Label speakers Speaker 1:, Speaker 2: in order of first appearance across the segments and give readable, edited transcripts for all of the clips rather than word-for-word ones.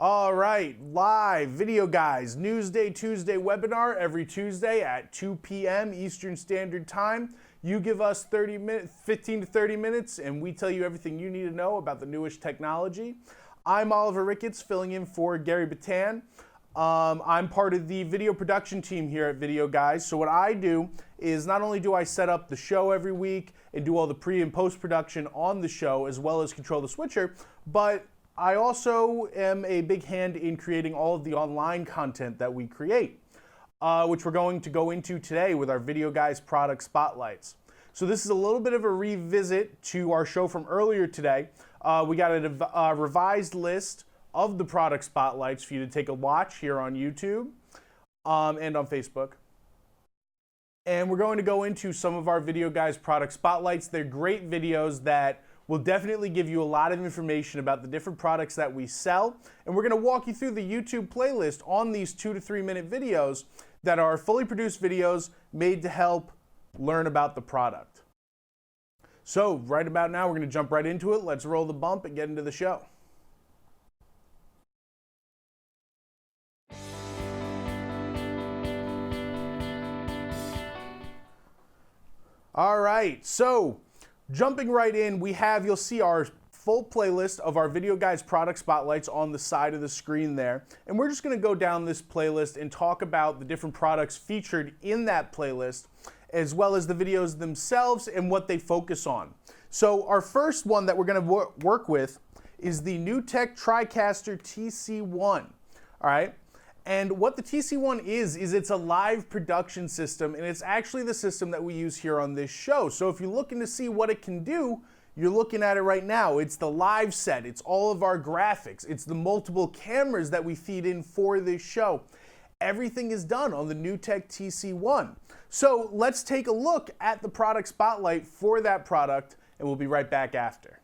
Speaker 1: All right, live Video Guys Newsday Tuesday webinar every Tuesday at 2 p.m. Eastern Standard Time. You give us 15 to 30 minutes and we tell you everything you need to know about the newest technology. I'm Oliver Rickets, filling in for Gary Batan. I'm part of the video production team here at Video Guys. So what I do is not only do I set up the show every week and do all the pre and post production on the show as well as control the switcher, but I also am a big hand in creating all of the online content that we create, which we're going to go into today with our Videoguys Product Spotlights. So this is a little bit of a revisit to our show from earlier today. We got a revised list of the product spotlights for you to take a watch here on YouTube and on Facebook. And we're going to go into some of our Videoguys product spotlights. They're great videos that will definitely give you a lot of information about the different products that we sell. And we're going to walk you through the YouTube playlist on these 2 to 3 minute videos that are fully produced videos made to help learn about the product. So right about now, we're going to jump right into it. Let's roll the bump and get into the show. All right, so jumping right in, you'll see our full playlist of our Videoguys product spotlights on the side of the screen there. And we're just going to go down this playlist and talk about the different products featured in that playlist, as well as the videos themselves and what they focus on. So our first one that we're going to work with is the NewTek TriCaster TC1. All right. And what the TC1 is it's a live production system, and it's actually the system that we use here on this show. So if you're looking to see what it can do, you're looking at it right now. It's the live set, it's all of our graphics, it's the multiple cameras that we feed in for this show. Everything is done on the NewTek TC1. So let's take a look at the product spotlight for that product, and we'll be right back after.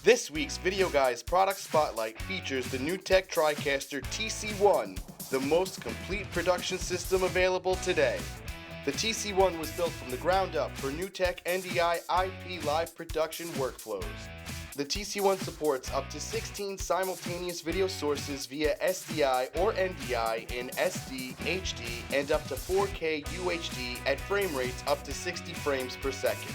Speaker 2: This week's Videoguys product spotlight features the NewTek TriCaster TC1, the most complete production system available today. The TC1 was built from the ground up for NewTek NDI IP live production workflows. The TC1 supports up to 16 simultaneous video sources via SDI or NDI in SD, HD, and up to 4K UHD at frame rates up to 60 frames per second.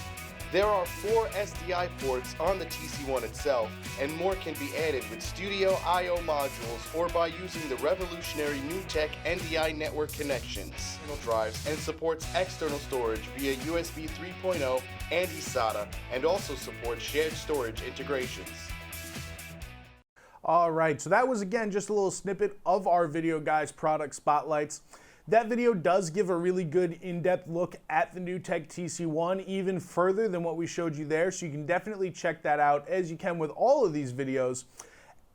Speaker 2: There are 4 SDI ports on the TC1 itself, and more can be added with Studio I/O modules or by using the revolutionary NewTek NDI network connections, drives, and supports external storage via USB 3.0 and eSATA, and also supports shared storage integrations.
Speaker 1: All right, so that was again just a little snippet of our Videoguys product spotlights. That video does give a really good in-depth look at the NewTek TC1, even further than what we showed you there, so you can definitely check that out, as you can with all of these videos,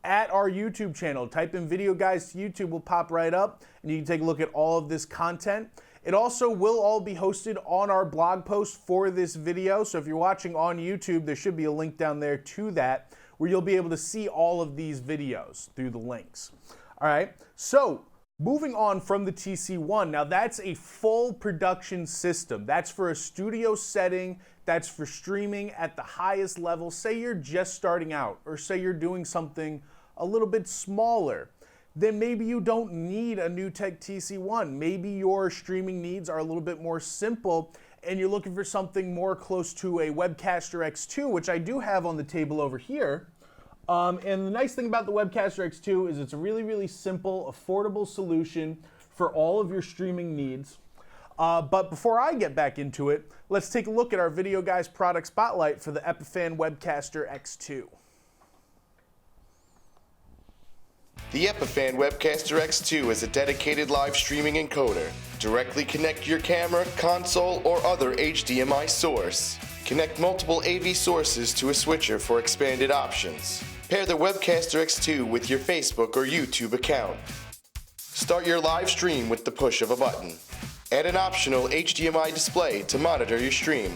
Speaker 1: at our YouTube channel. Type in Videoguys to YouTube, will pop right up, and you can take a look at all of this content. It also will all be hosted on our blog post for this video, so if you're watching on YouTube, there should be a link down there to that, where you'll be able to see all of these videos through the links. All right, so moving on from the TC1, now that's a full production system. That's for a studio setting, that's for streaming at the highest level. Say you're just starting out, or say you're doing something a little bit smaller, then maybe you don't need a NewTek TC1. Maybe your streaming needs are a little bit more simple, and you're looking for something more close to a Webcaster X2, which I do have on the table over here. And the nice thing about the Webcaster X2 is it's a really, really simple, affordable solution for all of your streaming needs. But before I get back into it, let's take a look at our Videoguys product spotlight for the Epiphan Webcaster X2.
Speaker 2: The Epiphan Webcaster X2 is a dedicated live streaming encoder. Directly connect your camera, console, or other HDMI source. Connect multiple AV sources to a switcher for expanded options. Pair the Webcaster X2 with your Facebook or YouTube account. Start your live stream with the push of a button. Add an optional HDMI display to monitor your stream.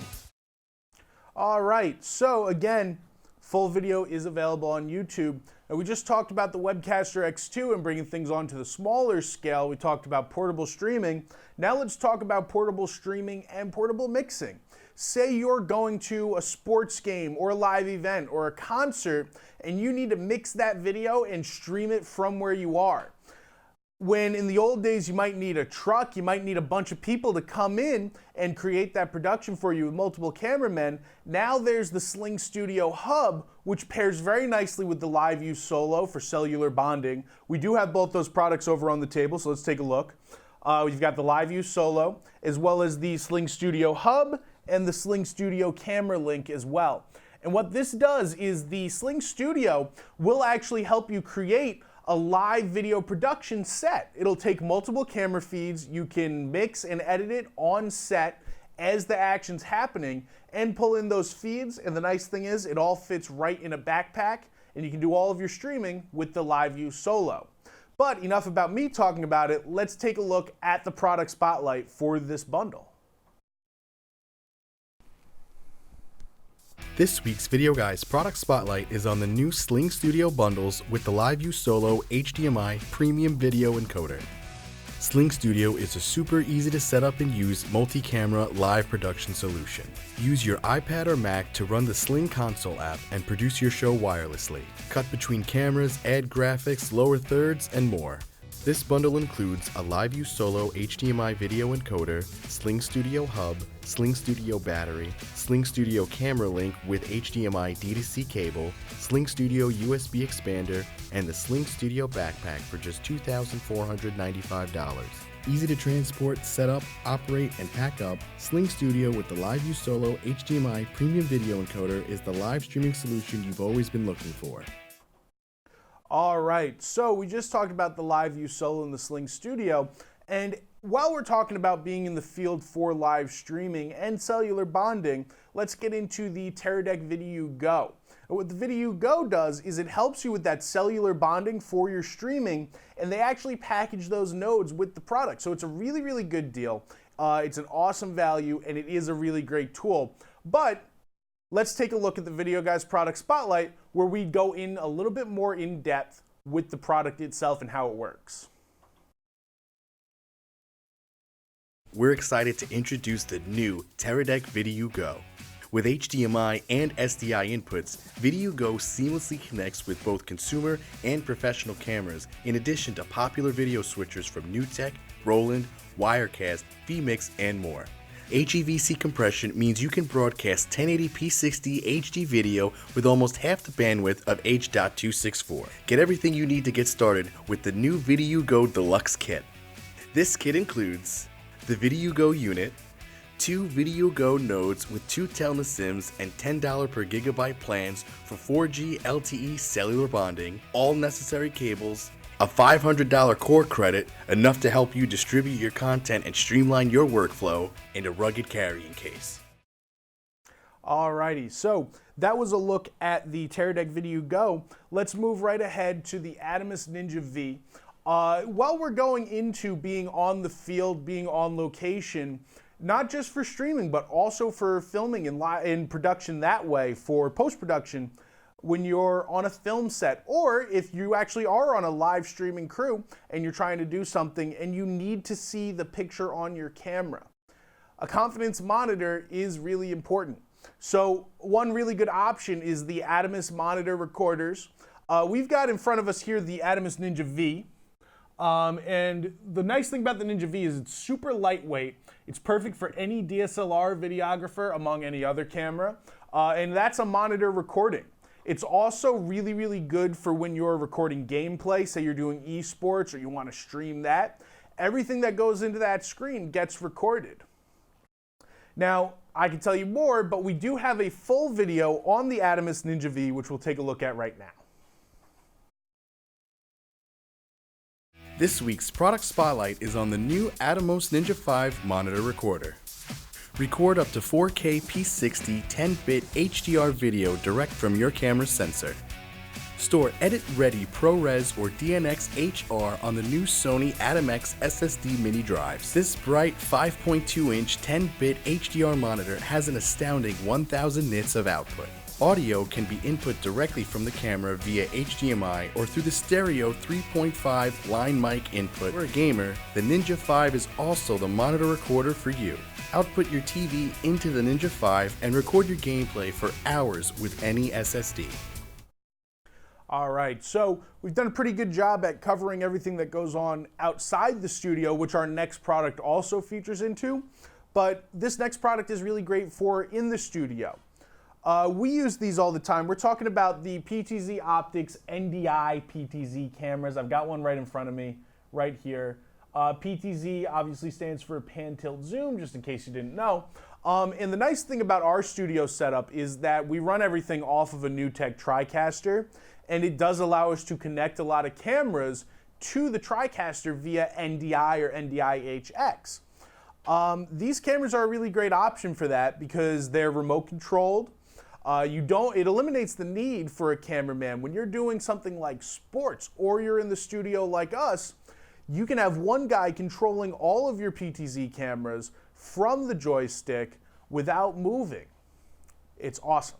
Speaker 2: All
Speaker 1: right, so again, full video is available on YouTube. And we just talked about the Webcaster X2 and bringing things onto the smaller scale. We talked about portable streaming. Now let's talk about portable streaming and portable mixing. Say you're going to a sports game or a live event or a concert and you need to mix that video and stream it from where you are. When in the old days you might need a truck, you might need a bunch of people to come in and create that production for you with multiple cameramen. Now there's the SlingStudio Hub, which pairs very nicely with the LiveU Solo for cellular bonding. We do have both those products over on the table, so let's take a look. We've got the LiveU Solo, as well as the SlingStudio Hub and the SlingStudio Camera Link as well. And what this does is the SlingStudio will actually help you create a live video production set. It'll take multiple camera feeds, you can mix and edit it on set as the action's happening and pull in those feeds, and the nice thing is it all fits right in a backpack and you can do all of your streaming with the LiveU Solo. But enough about me talking about it, let's take a look at the product spotlight for this bundle.
Speaker 2: This week's Videoguys Product Spotlight is on the new SlingStudio bundles with the LiveU Solo HDMI Premium Video Encoder. SlingStudio is a super easy to set up and use multi-camera live production solution. Use your iPad or Mac to run the Sling console app and produce your show wirelessly. Cut between cameras, add graphics, lower thirds, and more. This bundle includes a LiveU Solo HDMI video encoder, SlingStudio Hub, SlingStudio battery, SlingStudio Camera Link with HDMI D2C cable, SlingStudio USB expander, and the SlingStudio backpack for just $2,495. Easy to transport, set up, operate, and pack up, SlingStudio with the LiveU Solo HDMI Premium Video Encoder is the live streaming solution you've always been looking for.
Speaker 1: All right, so we just talked about the LiveU Solo and the SlingStudio, and while we're talking about being in the field for live streaming and cellular bonding, let's get into the Teradek VideoGo Go. What the VideoGo Go does is it helps you with that cellular bonding for your streaming, and they actually package those nodes with the product. So it's a really, really good deal. It's an awesome value, and it is a really great tool. But let's take a look at the Videoguys Product Spotlight, where we go in a little bit more in depth with the product itself and how it works.
Speaker 2: We're excited to introduce the new Teradek VideoGo Go. With HDMI and SDI inputs, VideoGo Go seamlessly connects with both consumer and professional cameras, in addition to popular video switchers from NewTek, Roland, Wirecast, vMix, and more. HEVC compression means you can broadcast 1080p 60 HD video with almost half the bandwidth of H.264. Get everything you need to get started with the new VideoGo Go Deluxe kit. This kit includes the VideoGo Go unit, 2 VideoGo Go nodes with 2 Telnet SIMs and $10 per gigabyte plans for 4G LTE cellular bonding, all necessary cables, a $500 core credit, enough to help you distribute your content and streamline your workflow, and a rugged carrying case.
Speaker 1: Alrighty, so that was a look at the Teradek VideoGo Go. Let's move right ahead to the Atomos Ninja V. While we're going into being on the field, being on location, not just for streaming, but also for filming and in production that way, for post-production, when you're on a film set, or if you actually are on a live streaming crew and you're trying to do something and you need to see the picture on your camera. A confidence monitor is really important. So one really good option is the Atomos monitor recorders. We've got in front of us here the Atomos Ninja V. And the nice thing about the Ninja V is it's super lightweight. It's perfect for any DSLR videographer among any other camera. And that's a monitor recording. It's also really, really good for when you're recording gameplay, say you're doing esports or you want to stream that. Everything that goes into that screen gets recorded. Now, I can tell you more, but we do have a full video on the Atomos Ninja V, which we'll take a look at right now.
Speaker 2: This week's product spotlight is on the new Atomos Ninja 5 monitor recorder. Record up to 4K P60 10-bit HDR video direct from your camera's sensor. Store edit-ready ProRes or DNx HR on the new Sony Atom-X SSD mini drives. This bright 5.2-inch 10-bit HDR monitor has an astounding 1000 nits of output.
Speaker 3: Audio can be input directly from the camera via HDMI or through the stereo 3.5 line mic input. For a gamer, the Ninja 5 is also the monitor recorder for you. Output your TV into the Ninja 5 and record your gameplay for hours with any SSD.
Speaker 1: All right, so we've done a pretty good job at covering everything that goes on outside the studio, which our next product also features into. But this next product is really great for in the studio. We use these all the time. We're talking about the PTZ Optics NDI PTZ cameras. I've got one right in front of me, right here. PTZ obviously stands for pan tilt zoom, just in case you didn't know. And the nice thing about our studio setup is that we run everything off of a NewTek TriCaster, and it does allow us to connect a lot of cameras to the TriCaster via NDI or NDI-HX. These cameras are a really great option for that because they're remote controlled. It eliminates the need for a cameraman. When you're doing something like sports or you're in the studio like us, you can have one guy controlling all of your PTZ cameras from the joystick without moving. It's awesome.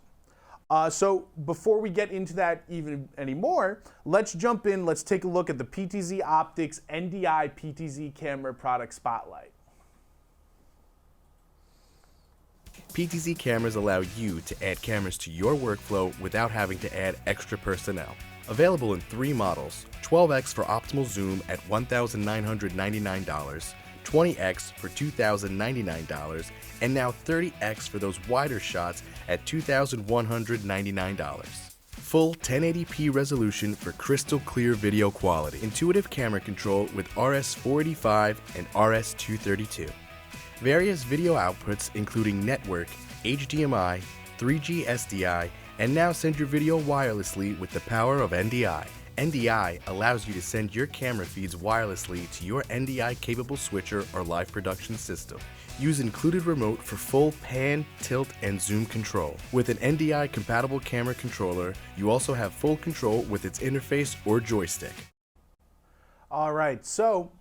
Speaker 1: So before we get into that even anymore, let's jump in. Let's take a look at the PTZ Optics NDI PTZ Camera Product Spotlight.
Speaker 3: PTZ cameras allow you to add cameras to your workflow without having to add extra personnel. Available in 3 models, 12x for optimal zoom at $1,999, 20x for $2,099, and now 30x for those wider shots at $2,199. Full 1080p resolution for crystal clear video quality. Intuitive camera control with RS485 and RS232. Various video outputs including network, HDMI, 3G SDI, and now send your video wirelessly with the power of NDI. NDI allows you to send your camera feeds wirelessly to your NDI-capable switcher or live production system. Use included remote for full pan, tilt, and zoom control. With an NDI-compatible camera controller, you also have full control with its interface or joystick.
Speaker 1: All right, so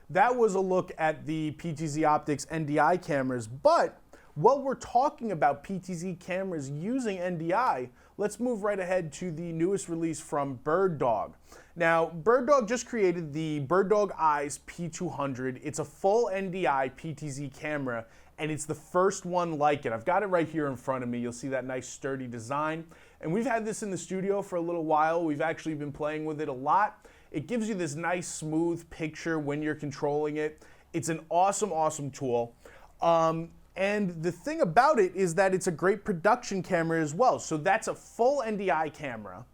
Speaker 1: that was a look at the PTZ Optics NDI cameras, but while we're talking about PTZ cameras using NDI, let's move right ahead to the newest release from BirdDog. Now, BirdDog just created the BirdDog Eyes P200. It's a full NDI PTZ camera, and it's the first one like it. I've got it right here in front of me. You'll see that nice sturdy design. And we've had this in the studio for a little while. We've actually been playing with it a lot. It gives you this nice smooth picture when you're controlling it. It's an awesome, awesome tool. And the thing about it is that it's a great production camera as well. So that's a full NDI camera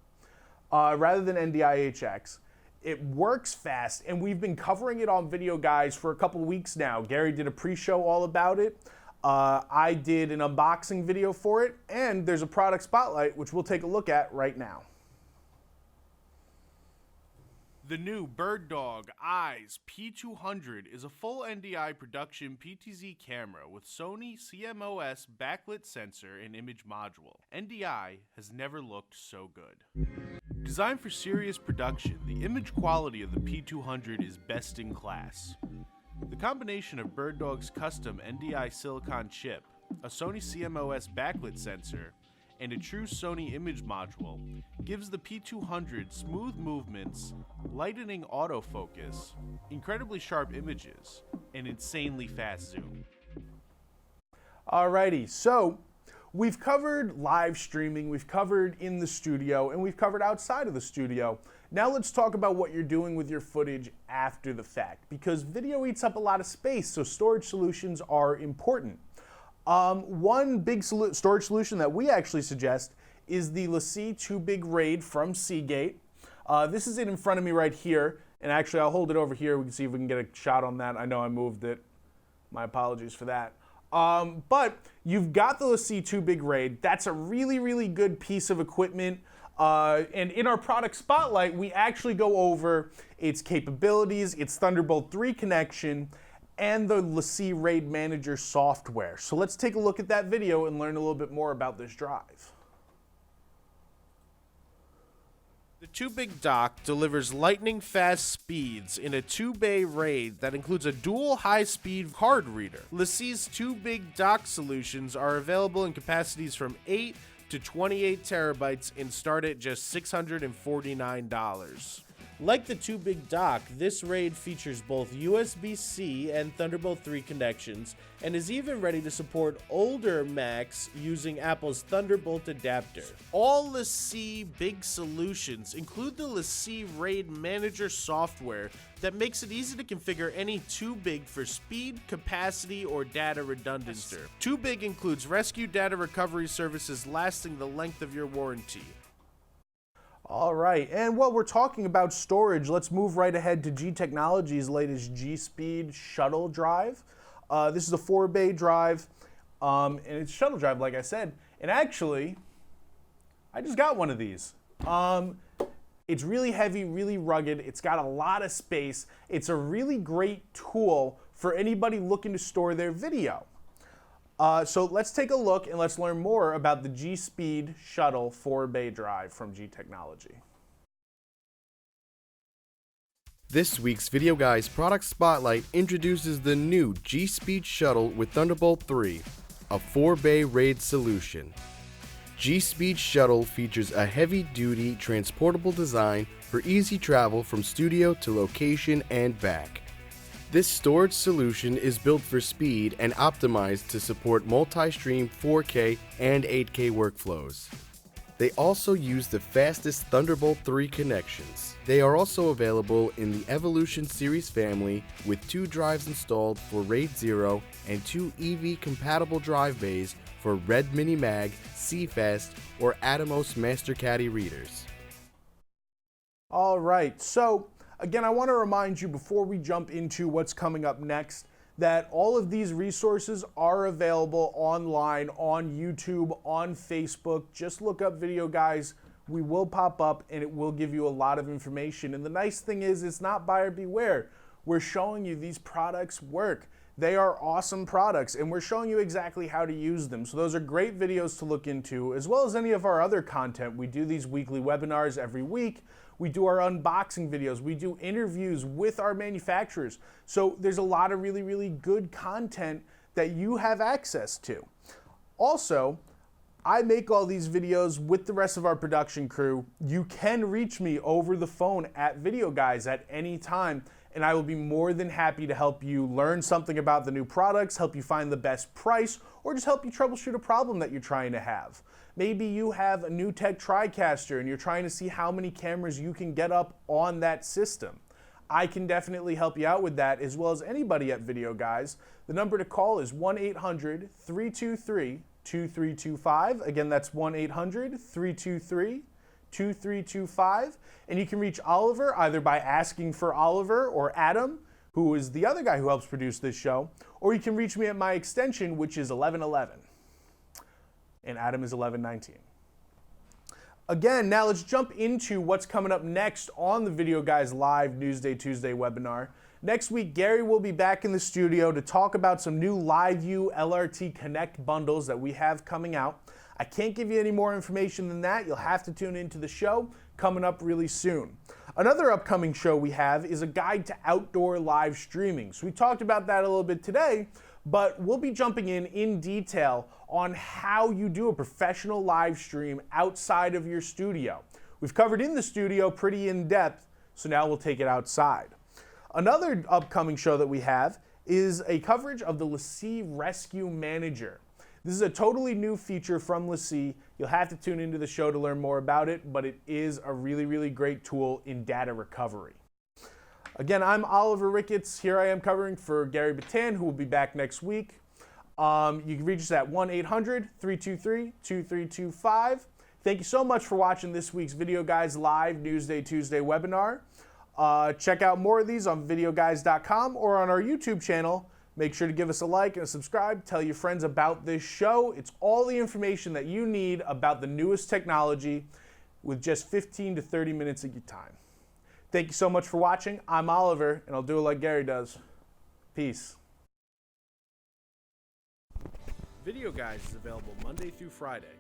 Speaker 1: rather than NDI-HX. It works fast, and we've been covering it on Videoguys for a couple weeks now. Gary did a pre-show all about it. I did an unboxing video for it, and there's a product spotlight, which we'll take a look at right now. The new BirdDog Eyes P200 is a full NDI production PTZ camera with Sony CMOS backlit sensor and image module. NDI has never looked so good. Designed for serious production, the image quality of the P200 is best in class. The combination of BirdDog's custom NDI silicon chip, a Sony CMOS backlit sensor, and a true Sony image module gives the P200 smooth movements, lightening autofocus, incredibly sharp images, and insanely fast zoom. Alrighty, so we've covered live streaming, we've covered in the studio, and we've covered outside of the studio. Now let's talk about what you're doing with your footage after the fact, because video eats up a lot of space, so storage solutions are important. One big storage solution that we actually suggest is the LaCie 2 Big RAID from Seagate. This is it in front of me right here, and actually I'll hold it over here. We can see if we can get a shot on that. I know I moved it. My apologies for that. But you've got the LaCie 2 Big RAID. That's a really, really good piece of equipment. And in our product spotlight, we actually go over its capabilities, its Thunderbolt 3 connection, and the LaCie RAID Manager software. So let's take a look at that video and learn a little bit more about this drive. The 2 Big dock delivers lightning fast speeds in a 2-bay RAID that includes a dual high-speed card reader. LaCie's 2 Big dock solutions are available in capacities from 8, to 28 terabytes and start at just $649. Like the Too Big dock, this RAID features both USB-C and Thunderbolt 3 connections, and is even ready to support older Macs using Apple's Thunderbolt adapter. All LaCie big solutions include the LaCie RAID Manager software that makes it easy to configure any Too Big for speed, capacity, or data redundancy. Too Big includes rescue data recovery services lasting the length of your warranty. All right, and while we're talking about storage, let's move right ahead to G Technology's latest G-Speed shuttle drive. This is a 4-bay drive, and it's a shuttle drive, like I said. And actually, I just got one of these. It's really heavy, really rugged. It's got a lot of space. It's a really great tool for anybody looking to store their video. So let's take a look and let's learn more about the G-Speed Shuttle 4-bay drive from G Technology.
Speaker 3: This week's Videoguys Product Spotlight introduces the new G-Speed Shuttle with Thunderbolt 3, a 4-bay RAID solution. G-Speed Shuttle features a heavy-duty transportable design for easy travel from studio to location and back. This storage solution is built for speed and optimized to support multi-stream 4K and 8K workflows. They also use the fastest Thunderbolt 3 connections. They are also available in the Evolution series family with 2 drives installed for RAID 0 and 2 EV-compatible drive bays for Red Mini Mag, CFast, or Atomos Master Caddy readers.
Speaker 1: All right, so again, I want to remind you before we jump into what's coming up next that all of these resources are available online on YouTube, on Facebook. Just look up Videoguys. We will pop up and it will give you a lot of information. And the nice thing is it's not buyer beware. We're showing you these products work. They are awesome products and we're showing you exactly how to use them. So those are great videos to look into, as well as any of our other content. We do these weekly webinars every week. We do our unboxing videos. We do interviews with our manufacturers. So there's a lot of really, really good content that you have access to. Also, I make all these videos with the rest of our production crew. You can reach me over the phone at Videoguys at any time, and I will be more than happy to help you learn something about the new products, help you find the best price, or just help you troubleshoot a problem that you're trying to have. Maybe you have a NewTek TriCaster and you're trying to see how many cameras you can get up on that system. I can definitely help you out with that, as well as anybody at Videoguys. The number to call is 1-800-323-2325. Again, that's 1-800-323-2325. And you can reach Oliver either by asking for Oliver or Adam, who is the other guy who helps produce this show, or you can reach me at my extension, which is 1111. And Adam is 1119. Again, now let's jump into what's coming up next on the Videoguys Live Newsday Tuesday webinar. Next week, Gary will be back in the studio to talk about some new LiveU LRT Connect bundles that we have coming out. I can't give you any more information than that. You'll have to tune into the show coming up really soon. Another upcoming show we have is a guide to outdoor live streaming. So we talked about that a little bit today, but we'll be jumping in detail on how you do a professional live stream outside of your studio. We've covered in the studio pretty in depth, so now we'll take it outside. Another upcoming show that we have is a coverage of the LaCie Rescue Manager. This is a totally new feature from LaCie. You'll have to tune into the show to learn more about it, but it is a really, really great tool in data recovery. Again, I'm Oliver Rickets. Here I am covering for Gary Batan, who will be back next week. You can reach us at 1-800-323-2325. Thank you so much for watching this week's Videoguys Live Newsday Tuesday webinar. Check out more of these on videoguys.com or on our YouTube channel. Make sure to give us a like and a subscribe. Tell your friends about this show. It's all the information that you need about the newest technology with just 15 to 30 minutes of your time. Thank you so much for watching. I'm Oliver, and I'll do it like Gary does. Peace. Videoguys is available Monday through Friday.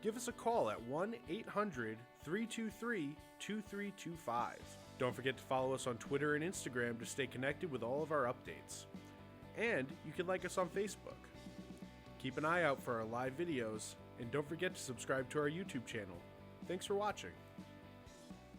Speaker 1: Give us a call at 1-800-323-2325. Don't forget to follow us on Twitter and Instagram to stay connected with all of our updates. And you can like us on Facebook. Keep an eye out for our live videos, And don't forget to subscribe to our YouTube channel. Thanks for watching.